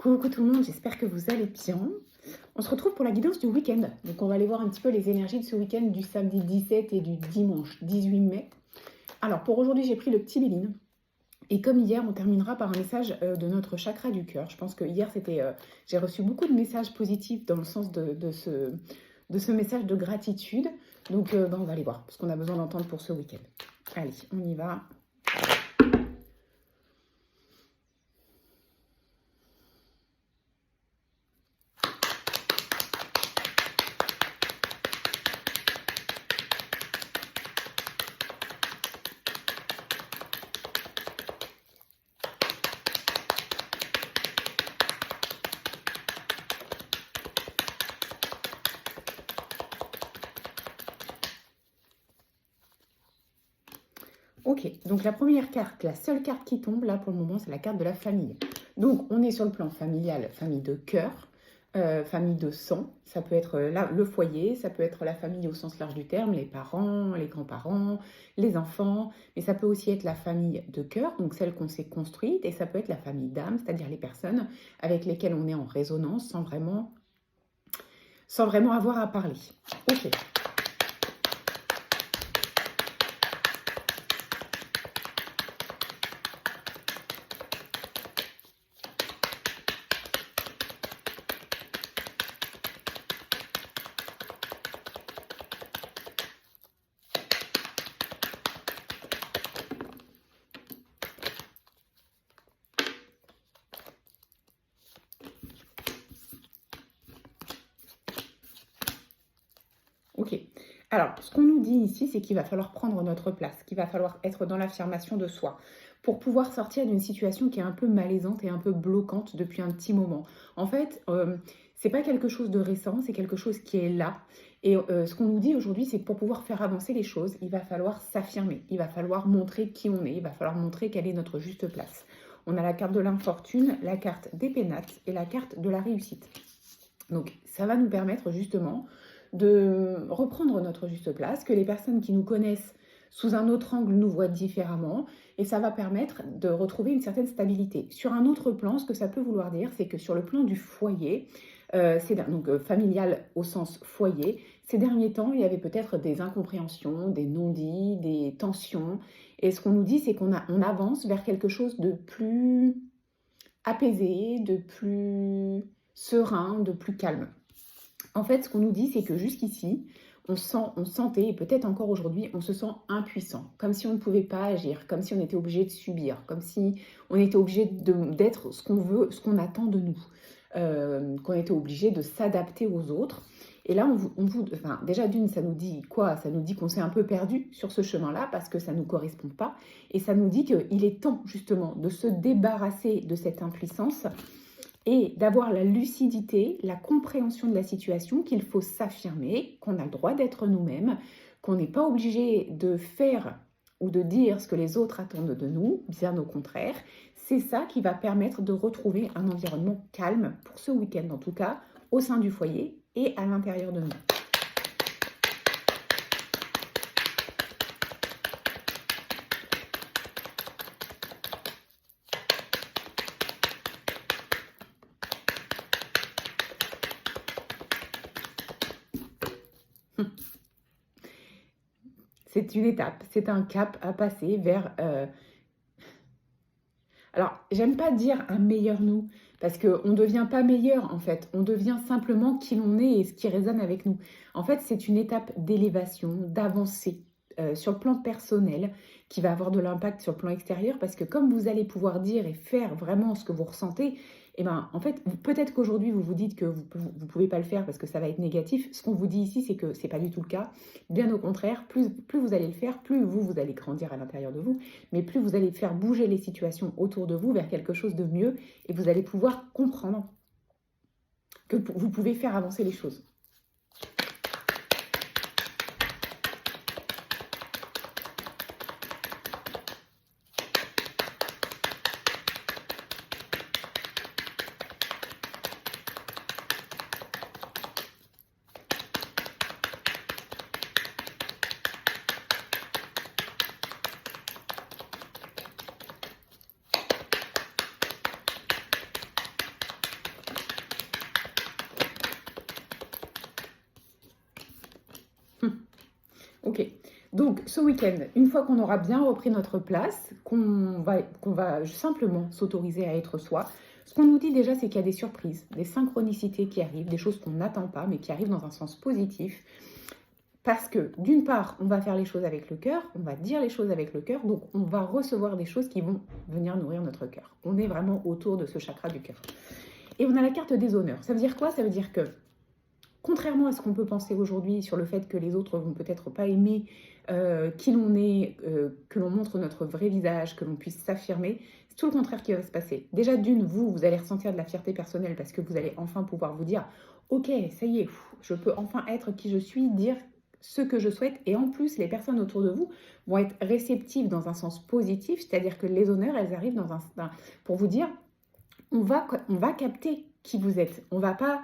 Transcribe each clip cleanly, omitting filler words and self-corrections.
Coucou tout le monde, j'espère que vous allez bien. On se retrouve pour la guidance du week-end. Donc on va aller voir un petit peu les énergies de ce week-end du samedi 17 et du dimanche 18 mai. Alors pour aujourd'hui, j'ai pris le petit Béline. Et comme hier, on terminera par un message de notre chakra du cœur. Je pense que hier, j'ai reçu beaucoup de messages positifs dans le sens de ce message de gratitude. Donc on va aller voir ce qu'on a besoin d'entendre pour ce week-end. Allez, on y va. Ok, donc la première carte, la seule carte qui tombe là pour le moment, c'est la carte de la famille. Donc on est sur le plan familial, famille de cœur, famille de sang. Ça peut être là le foyer, ça peut être la famille au sens large du terme, les parents, les grands-parents, les enfants. Mais ça peut aussi être la famille de cœur, donc celle qu'on s'est construite, et ça peut être la famille d'âme, c'est-à-dire les personnes avec lesquelles on est en résonance sans vraiment avoir à parler. Ok. Ok. Alors, ce qu'on nous dit ici, c'est qu'il va falloir prendre notre place, qu'il va falloir être dans l'affirmation de soi pour pouvoir sortir d'une situation qui est un peu malaisante et un peu bloquante depuis un petit moment. En fait, c'est pas quelque chose de récent, c'est quelque chose qui est là. Et ce qu'on nous dit aujourd'hui, c'est que pour pouvoir faire avancer les choses, il va falloir s'affirmer, il va falloir montrer qui on est, il va falloir montrer quelle est notre juste place. On a la carte de l'infortune, la carte des pénates et la carte de la réussite. Donc, ça va nous permettre justement de reprendre notre juste place, que les personnes qui nous connaissent sous un autre angle nous voient différemment, et ça va permettre de retrouver une certaine stabilité. Sur un autre plan, ce que ça peut vouloir dire, c'est que sur le plan du foyer, donc familial au sens foyer, ces derniers temps, il y avait peut-être des incompréhensions, des non-dits, des tensions, et ce qu'on nous dit, c'est qu'on avance vers quelque chose de plus apaisé, de plus serein, de plus calme. En fait, ce qu'on nous dit, c'est que jusqu'ici, on sentait, et peut-être encore aujourd'hui, on se sent impuissant, comme si on ne pouvait pas agir, comme si on était obligé de subir, comme si on était obligé d'être ce qu'on veut, ce qu'on attend de nous, qu'on était obligé de s'adapter aux autres. Et là, déjà d'une, ça nous dit quoi? Ça nous dit qu'on s'est un peu perdu sur ce chemin-là parce que ça ne nous correspond pas. Et ça nous dit qu'il est temps justement de se débarrasser de cette impuissance et d'avoir la lucidité, la compréhension de la situation, qu'il faut s'affirmer, qu'on a le droit d'être nous-mêmes, qu'on n'est pas obligé de faire ou de dire ce que les autres attendent de nous, bien au contraire. C'est ça qui va permettre de retrouver un environnement calme pour ce week-end, en tout cas, au sein du foyer et à l'intérieur de nous. C'est une étape, c'est un cap à passer vers... Alors, j'aime pas dire un meilleur nous, parce qu'on ne devient pas meilleur en fait, on devient simplement qui l'on est et ce qui résonne avec nous. En fait, c'est une étape d'élévation, d'avancée sur le plan personnel qui va avoir de l'impact sur le plan extérieur, parce que comme vous allez pouvoir dire et faire vraiment ce que vous ressentez, et ben en fait, peut-être qu'aujourd'hui vous vous dites que vous ne pouvez pas le faire parce que ça va être négatif. Ce qu'on vous dit ici, c'est que c'est pas du tout le cas. Bien au contraire, plus vous allez le faire, plus vous allez grandir à l'intérieur de vous, mais plus vous allez faire bouger les situations autour de vous vers quelque chose de mieux, et vous allez pouvoir comprendre que vous pouvez faire avancer les choses. Ok. Donc, ce week-end, une fois qu'on aura bien repris notre place, qu'on va simplement s'autoriser à être soi, ce qu'on nous dit déjà, c'est qu'il y a des surprises, des synchronicités qui arrivent, des choses qu'on n'attend pas, mais qui arrivent dans un sens positif. Parce que, d'une part, on va faire les choses avec le cœur, on va dire les choses avec le cœur, donc on va recevoir des choses qui vont venir nourrir notre cœur. On est vraiment autour de ce chakra du cœur. Et on a la carte des honneurs. Ça veut dire quoi? Ça veut dire que, contrairement à ce qu'on peut penser aujourd'hui sur le fait que les autres vont peut-être pas aimer qui l'on est, que l'on montre notre vrai visage, que l'on puisse s'affirmer, c'est tout le contraire qui va se passer. Déjà d'une, vous allez ressentir de la fierté personnelle parce que vous allez enfin pouvoir vous dire « Ok, ça y est, je peux enfin être qui je suis, dire ce que je souhaite. » Et en plus, les personnes autour de vous vont être réceptives dans un sens positif, c'est-à-dire que les honneurs, elles arrivent pour vous dire « On va capter qui vous êtes. On va pas...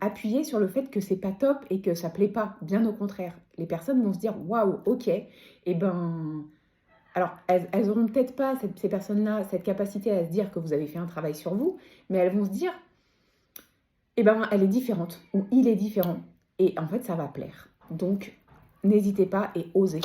appuyer sur le fait que c'est pas top et que ça plaît pas. Bien au contraire, les personnes vont se dire waouh, ok, et ben, alors elles auront peut-être pas ces personnes-là cette capacité à se dire que vous avez fait un travail sur vous, mais elles vont se dire, et ben, elle est différente ou il est différent et en fait ça va plaire. Donc n'hésitez pas et osez.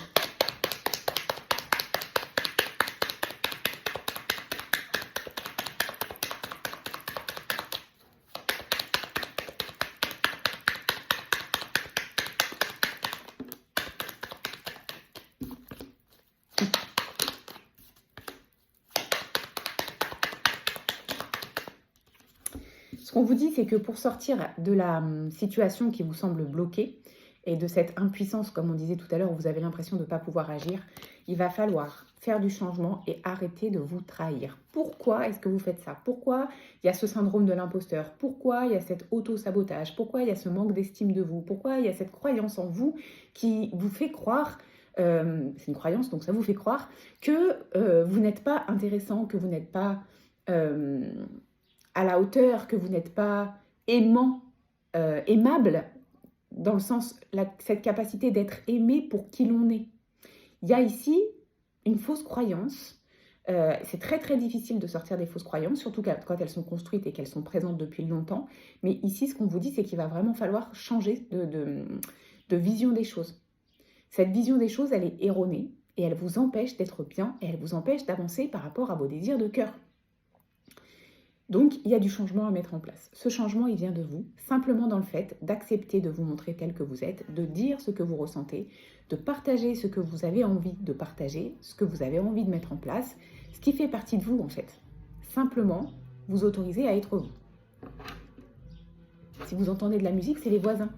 Ce qu'on vous dit, c'est que pour sortir de la situation qui vous semble bloquée et de cette impuissance, comme on disait tout à l'heure, où vous avez l'impression de ne pas pouvoir agir, il va falloir faire du changement et arrêter de vous trahir. Pourquoi est-ce que vous faites ça? Pourquoi il y a ce syndrome de l'imposteur? Pourquoi il y a cet auto-sabotage? Pourquoi il y a ce manque d'estime de vous? Pourquoi il y a cette croyance en vous qui vous fait croire, c'est une croyance, donc ça vous fait croire que vous n'êtes pas intéressant, que vous n'êtes pas... à la hauteur, que vous n'êtes pas aimant, aimable, dans le sens, cette capacité d'être aimé pour qui l'on est. Il y a ici une fausse croyance. C'est très très difficile de sortir des fausses croyances, surtout quand elles sont construites et qu'elles sont présentes depuis longtemps. Mais ici, ce qu'on vous dit, c'est qu'il va vraiment falloir changer de vision des choses. Cette vision des choses, elle est erronée et elle vous empêche d'être bien et elle vous empêche d'avancer par rapport à vos désirs de cœur. Donc, il y a du changement à mettre en place. Ce changement, il vient de vous, simplement dans le fait d'accepter de vous montrer tel que vous êtes, de dire ce que vous ressentez, de partager ce que vous avez envie de partager, ce que vous avez envie de mettre en place, ce qui fait partie de vous en fait. Simplement, vous autorisez à être vous. Si vous entendez de la musique, c'est les voisins.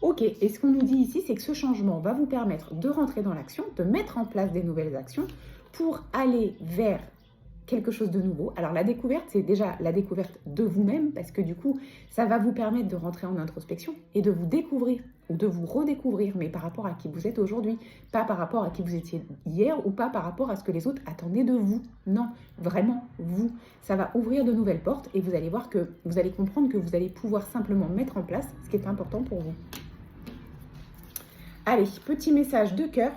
Ok, et ce qu'on nous dit ici, c'est que ce changement va vous permettre de rentrer dans l'action, de mettre en place des nouvelles actions pour aller vers quelque chose de nouveau. Alors la découverte, c'est déjà la découverte de vous-même parce que du coup, ça va vous permettre de rentrer en introspection et de vous découvrir ou de vous redécouvrir, mais par rapport à qui vous êtes aujourd'hui, pas par rapport à qui vous étiez hier ou pas par rapport à ce que les autres attendaient de vous. Non, vraiment, vous. Ça va ouvrir de nouvelles portes et vous allez voir que vous allez comprendre que vous allez pouvoir simplement mettre en place ce qui est important pour vous. Allez, petit message de cœur.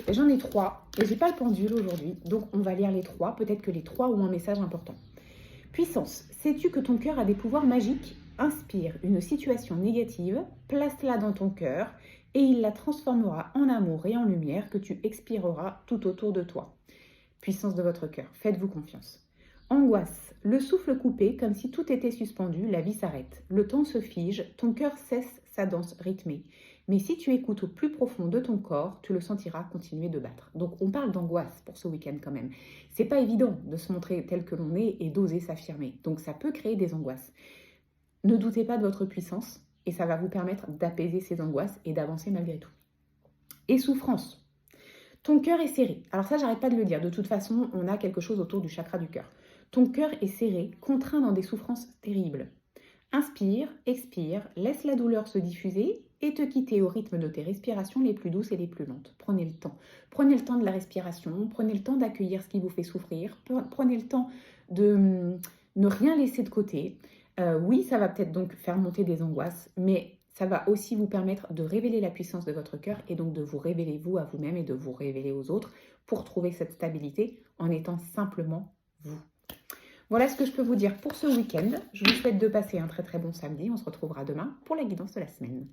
J'en ai 3 et j'ai pas le pendule aujourd'hui, donc on va lire les 3. Peut-être que les 3 ont un message important. Puissance, sais-tu que ton cœur a des pouvoirs magiques? Inspire une situation négative, place-la dans ton cœur et il la transformera en amour et en lumière que tu expireras tout autour de toi. Puissance de votre cœur, faites-vous confiance. Angoisse, le souffle coupé, comme si tout était suspendu, la vie s'arrête. Le temps se fige, ton cœur cesse sa danse rythmée. Mais si tu écoutes au plus profond de ton corps, tu le sentiras continuer de battre. Donc on parle d'angoisse pour ce week-end quand même. C'est pas évident de se montrer tel que l'on est et d'oser s'affirmer. Donc ça peut créer des angoisses. Ne doutez pas de votre puissance et ça va vous permettre d'apaiser ces angoisses et d'avancer malgré tout. Et souffrance. Ton cœur est serré. Alors ça, j'arrête pas de le dire. De toute façon, on a quelque chose autour du chakra du cœur. Ton cœur est serré, contraint dans des souffrances terribles. Inspire, expire, laisse la douleur se diffuser et te quitter au rythme de tes respirations les plus douces et les plus lentes. Prenez le temps. Prenez le temps de la respiration, prenez le temps d'accueillir ce qui vous fait souffrir, prenez le temps de ne rien laisser de côté. Oui, ça va peut-être donc faire monter des angoisses, mais ça va aussi vous permettre de révéler la puissance de votre cœur et donc de vous révéler vous à vous-même et de vous révéler aux autres pour trouver cette stabilité en étant simplement vous. Voilà ce que je peux vous dire pour ce week-end. Je vous souhaite de passer un très très bon samedi. On se retrouvera demain pour la guidance de la semaine.